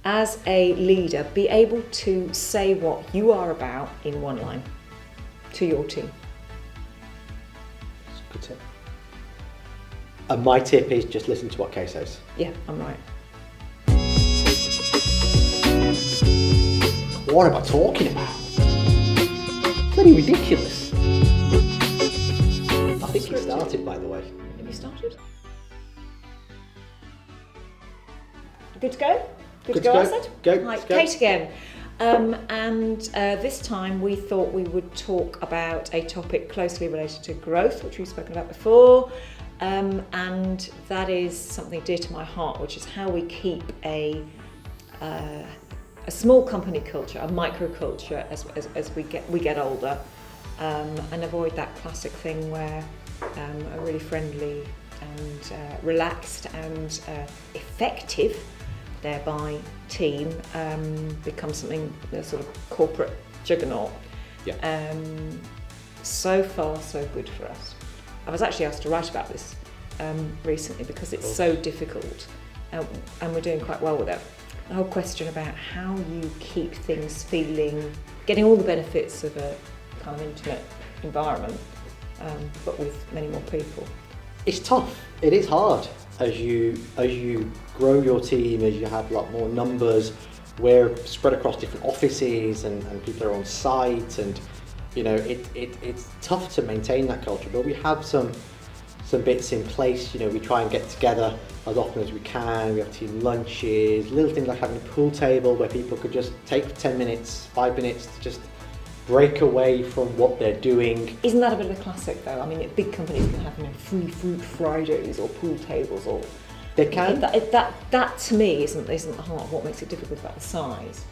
as a leader, be able to say what you are about in one line to your team. That's a good tip. And my tip is just listen to what Kay says. Yeah, I'm right. What am I talking about? Bloody ridiculous. I think it started, by the way. Have you started? Good to go? Good to go, Assad? Go. Hi, Let's go. Kate again. This time we thought we would talk about a topic closely related to growth, which we've spoken about before, and that is something dear to my heart, which is how we keep a small company culture, a microculture, as we get older, and avoid that classic thing where a really friendly and relaxed and effective, thereby team, becomes something, a sort of corporate juggernaut. Yeah. So far, so good for us. I was actually asked to write about this recently because it's so difficult, and we're doing quite well with it. The whole question about how you keep things getting all the benefits of a kind of intimate environment, but with many more people. It's tough. It is hard as you grow your team, as you have a lot more numbers. We're spread across different offices, and people are on site, and it's tough to maintain that culture. But we have some bits in place. We try and get together as often as we can. We have team lunches, little things like having a pool table where people could just take 10 minutes, 5 minutes to just break away from what they're doing. Isn't that a bit of a classic though? I mean, big companies can have free fruit Fridays or pool tables, or they can. That to me isn't the heart of what makes it difficult about the size.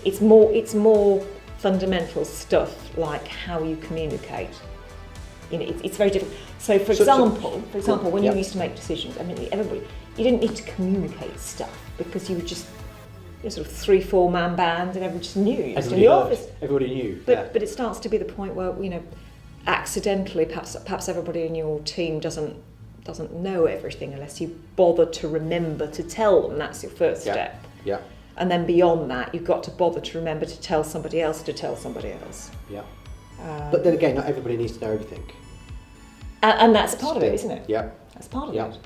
It's more fundamental stuff like how you communicate. It's very difficult. So for example, when you used to make decisions, I mean, you didn't need to communicate stuff because you were just sort of 3-4 man band, and everyone just knew. Everybody knew. But it starts to be the point where accidentally, perhaps everybody in your team doesn't know everything unless you bother to remember to tell them. That's your first step. Yeah. And then beyond that, you've got to bother to remember to tell somebody else to tell somebody else. Yeah. But then again, not everybody needs to know everything. And that's part of it, isn't it? Yeah. That's part of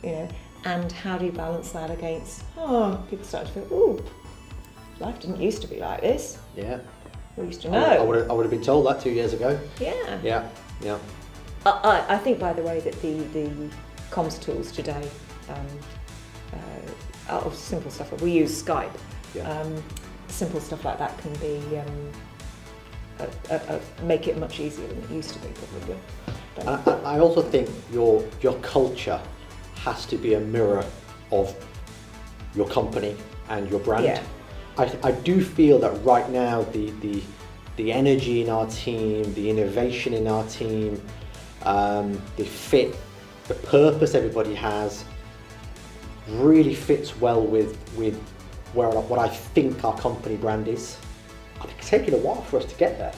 it. And how do you balance that against, people start to feel, ooh, life didn't used to be like this. Yeah. We used to know. I would have been told that 2 years ago. Yeah. Yeah. I think, by the way, that the comms tools today are simple stuff. We use Skype. Yeah. Simple stuff like that can be make it much easier than it used to be, probably. I also think your culture has to be a mirror of your company and your brand. Yeah. I do feel that right now the energy in our team, the innovation in our team, the fit, the purpose everybody has really fits well with what I think our company brand is. I think it's taken a while for us to get there.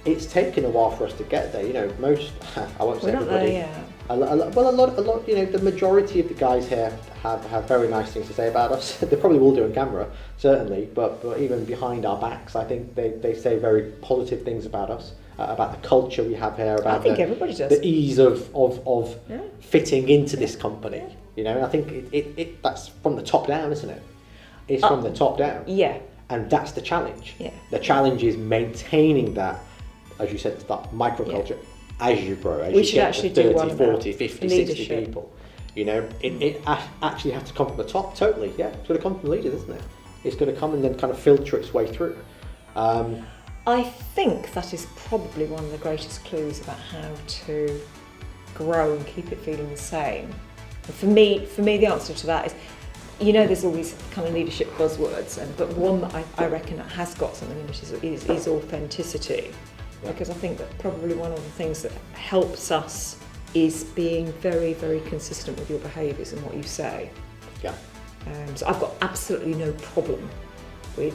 It's taken a while for us to get there. Most, I won't say everybody. A lot. The majority of the guys here have very nice things to say about us. They probably will do on camera, certainly, but even behind our backs, I think they say very positive things about us, about the culture we have here, about everybody does. The ease of fitting into this company. And I think it that's from the top down, isn't it? It's from the top down. Yeah. And that's the challenge. Yeah. The challenge is maintaining that, as you said, that microculture as you grow, as you get to 30, 40, 50, leadership. 60 people. It actually has to come from the top, totally, yeah. It's going to come from the leaders, isn't it? It's going to come and then kind of filter its way through. I think that is probably one of the greatest clues about how to grow and keep it feeling the same. And for me, the answer to that is, there's all these kind of leadership buzzwords, but one that I reckon that has got something in it is authenticity. Yeah. Because I think that probably one of the things that helps us is being very, very consistent with your behaviours and what you say. Yeah. So I've got absolutely no problem with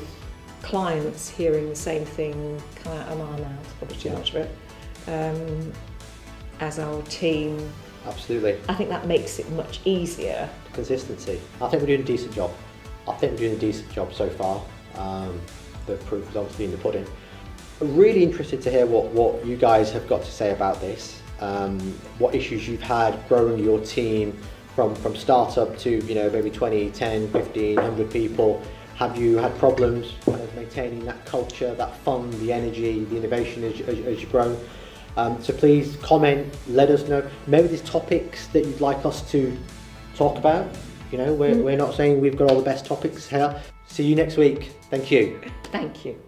clients hearing the same thing come out of my mouth, probably too much of it, as our team. Absolutely. I think that makes it much easier. Consistency. I think we're doing a decent job. I think we're doing a decent job so far. The proof is obviously in the pudding. I'm really interested to hear what you guys have got to say about this. What issues you've had growing your team from startup to maybe 20, 10, 15, 100 people. Have you had problems kind of maintaining that culture, that fun, the energy, the innovation as you've grown? So please comment, let us know. Maybe there's topics that you'd like us to talk about. We're not saying we've got all the best topics here. See you next week. Thank you. Thank you.